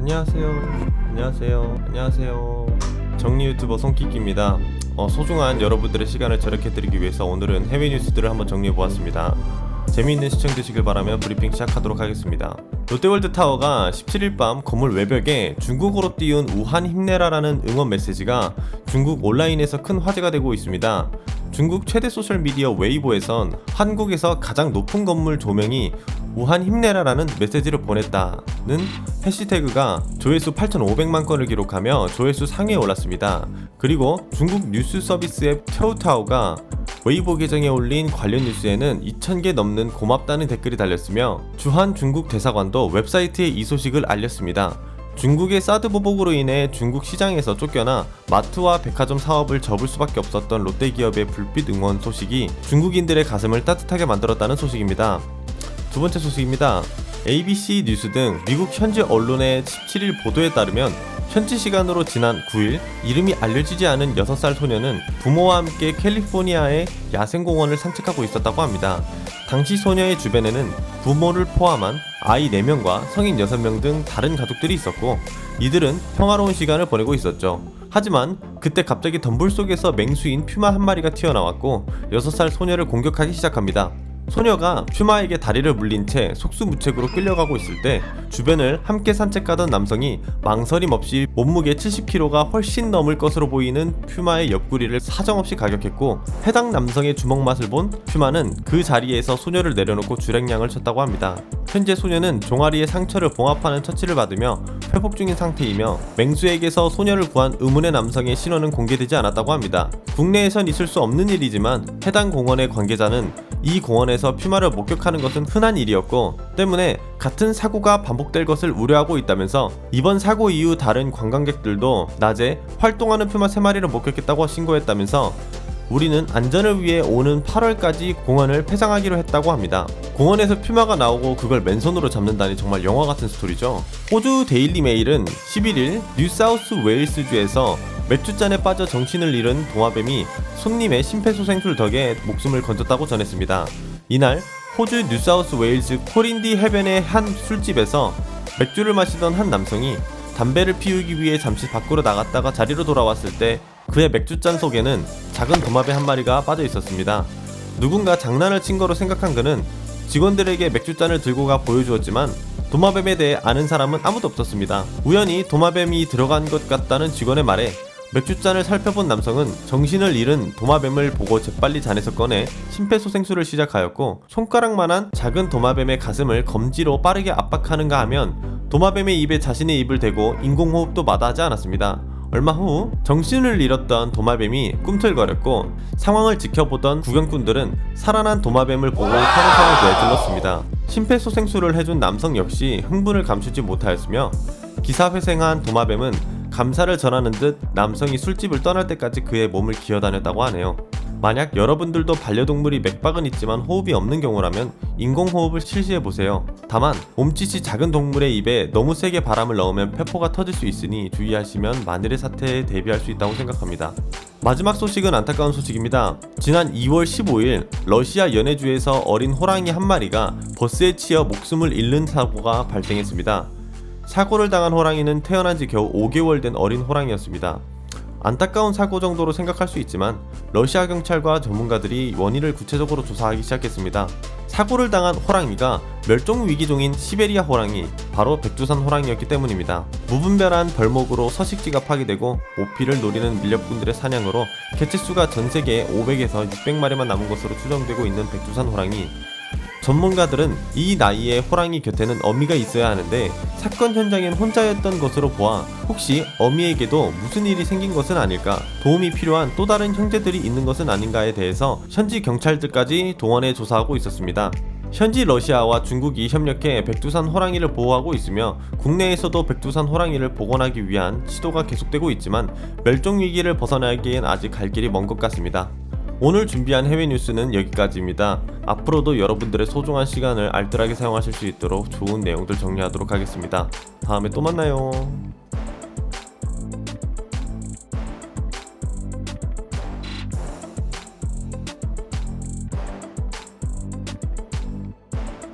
안녕하세요. 정리 유튜버 손키키입니다. 소중한 여러분들의 시간을 절약해드리기 위해서 오늘은 해외 뉴스들을 한번 정리해보았습니다. 재미있는 시청 되시길 바라며 브리핑 시작하도록 하겠습니다. 롯데월드 타워가 17일 밤 건물 외벽에 중국어로 띄운 우한 힘내라라는 응원 메시지가 중국 온라인에서 큰 화제가 되고 있습니다. 중국 최대 소셜미디어 웨이보에선 한국에서 가장 높은 건물 조명이 우한 힘내라라는 메시지를 보냈다는 해시태그가 조회수 8,500만 건을 기록하며 조회수 상위에 올랐습니다. 그리고 중국 뉴스 서비스 앱 튜타오가 웨이보 계정에 올린 관련 뉴스에는 2,000개 넘는 고맙다는 댓글이 달렸으며 주한 중국 대사관도 웹사이트에 이 소식을 알렸습니다. 중국의 사드 보복으로 인해 중국 시장에서 쫓겨나 마트와 백화점 사업을 접을 수밖에 없었던 롯데 기업의 불빛 응원 소식이 중국인들의 가슴을 따뜻하게 만들었다는 소식입니다. 두 번째 소식입니다. ABC 뉴스 등 미국 현지 언론의 17일 보도에 따르면 현지 시간으로 지난 9일 이름이 알려지지 않은 6살 소녀는 부모와 함께 캘리포니아의 야생공원을 산책하고 있었다고 합니다. 당시 소녀의 주변에는 부모를 포함한 아이 4명과 성인 6명 등 다른 가족들이 있었고 이들은 평화로운 시간을 보내고 있었죠. 하지만 그때 갑자기 덤불 속에서 맹수인 퓨마 한 마리가 튀어나왔고 6살 소녀를 공격하기 시작합니다. 소녀가 퓨마에게 다리를 물린 채 속수무책으로 끌려가고 있을 때 주변을 함께 산책하던 남성이 망설임 없이 몸무게 70kg가 훨씬 넘을 것으로 보이는 퓨마의 옆구리를 사정없이 가격했고 해당 남성의 주먹 맛을 본 퓨마는 그 자리에서 소녀를 내려놓고 주랭량을 쳤다고 합니다. 현재 소녀는 종아리의 상처를 봉합하는 처치를 받으며 회복 중인 상태이며 맹수에게서 소녀를 구한 의문의 남성의 신원은 공개되지 않았다고 합니다. 국내에선 있을 수 없는 일이지만 해당 공원의 관계자는 이 공원에서 퓨마를 목격하는 것은 흔한 일이었고 때문에 같은 사고가 반복될 것을 우려하고 있다면서 이번 사고 이후 다른 관광객들도 낮에 활동하는 퓨마 3마리를 목격했다고 신고했다면서 우리는 안전을 위해 오는 8월까지 공원을 폐장하기로 했다고 합니다. 공원에서 퓨마가 나오고 그걸 맨손으로 잡는다니 정말 영화 같은 스토리죠. 호주 데일리 메일은 11일 뉴사우스 웨일스주에서 맥주잔에 빠져 정신을 잃은 도마뱀이 손님의 심폐소생술 덕에 목숨을 건졌다고 전했습니다. 이날 호주 뉴사우스 웨일즈 코린디 해변의 한 술집에서 맥주를 마시던 한 남성이 담배를 피우기 위해 잠시 밖으로 나갔다가 자리로 돌아왔을 때 그의 맥주잔 속에는 작은 도마뱀 한 마리가 빠져 있었습니다. 누군가 장난을 친 거로 생각한 그는 직원들에게 맥주잔을 들고 가 보여주었지만 도마뱀에 대해 아는 사람은 아무도 없었습니다. 우연히 도마뱀이 들어간 것 같다는 직원의 말에 맥주잔을 살펴본 남성은 정신을 잃은 도마뱀을 보고 재빨리 잔에서 꺼내 심폐소생술을 시작하였고 손가락만한 작은 도마뱀의 가슴을 검지로 빠르게 압박하는가 하면 도마뱀의 입에 자신의 입을 대고 인공호흡도 마다하지 않았습니다. 얼마 후 정신을 잃었던 도마뱀이 꿈틀거렸고 상황을 지켜보던 구경꾼들은 살아난 도마뱀을 보고 환호성을 내질렀습니다. 심폐소생술을 해준 남성 역시 흥분을 감추지 못하였으며 기사회생한 도마뱀은 감사를 전하는 듯 남성이 술집을 떠날 때까지 그의 몸을 기어다녔다고 하네요. 만약 여러분들도 반려동물이 맥박은 있지만 호흡이 없는 경우라면 인공호흡을 실시해보세요. 다만 몸짓이 작은 동물의 입에 너무 세게 바람을 넣으면 폐포가 터질 수 있으니 주의하시면 만일의 사태에 대비할 수 있다고 생각합니다. 마지막 소식은 안타까운 소식입니다. 지난 2월 15일 러시아 연해주에서 어린 호랑이 한 마리가 버스에 치여 목숨을 잃는 사고가 발생했습니다. 사고를 당한 호랑이는 태어난 지 겨우 5개월 된 어린 호랑이였습니다. 안타까운 사고 정도로 생각할 수 있지만 러시아 경찰과 전문가들이 원인을 구체적으로 조사하기 시작했습니다. 사고를 당한 호랑이가 멸종위기종인 시베리아 호랑이, 바로 백두산 호랑이였기 때문입니다. 무분별한 벌목으로 서식지가 파괴되고 모피를 노리는 밀렵꾼들의 사냥으로 개체수가 전 세계에 500에서 600마리만 남은 것으로 추정되고 있는 백두산 호랑이. 전문가들은 이 나이에 호랑이 곁에는 어미가 있어야 하는데 사건 현장엔 혼자였던 것으로 보아 혹시 어미에게도 무슨 일이 생긴 것은 아닐까, 도움이 필요한 또 다른 형제들이 있는 것은 아닌가에 대해서 현지 경찰들까지 동원해 조사하고 있었습니다. 현지 러시아와 중국이 협력해 백두산 호랑이를 보호하고 있으며 국내에서도 백두산 호랑이를 복원하기 위한 시도가 계속되고 있지만 멸종위기를 벗어나기엔 아직 갈 길이 먼 것 같습니다. 오늘 준비한 해외 뉴스는 여기까지입니다. 앞으로도 여러분들의 소중한 시간을 알뜰하게 사용하실 수 있도록 좋은 내용들 정리하도록 하겠습니다. 다음에 또 만나요.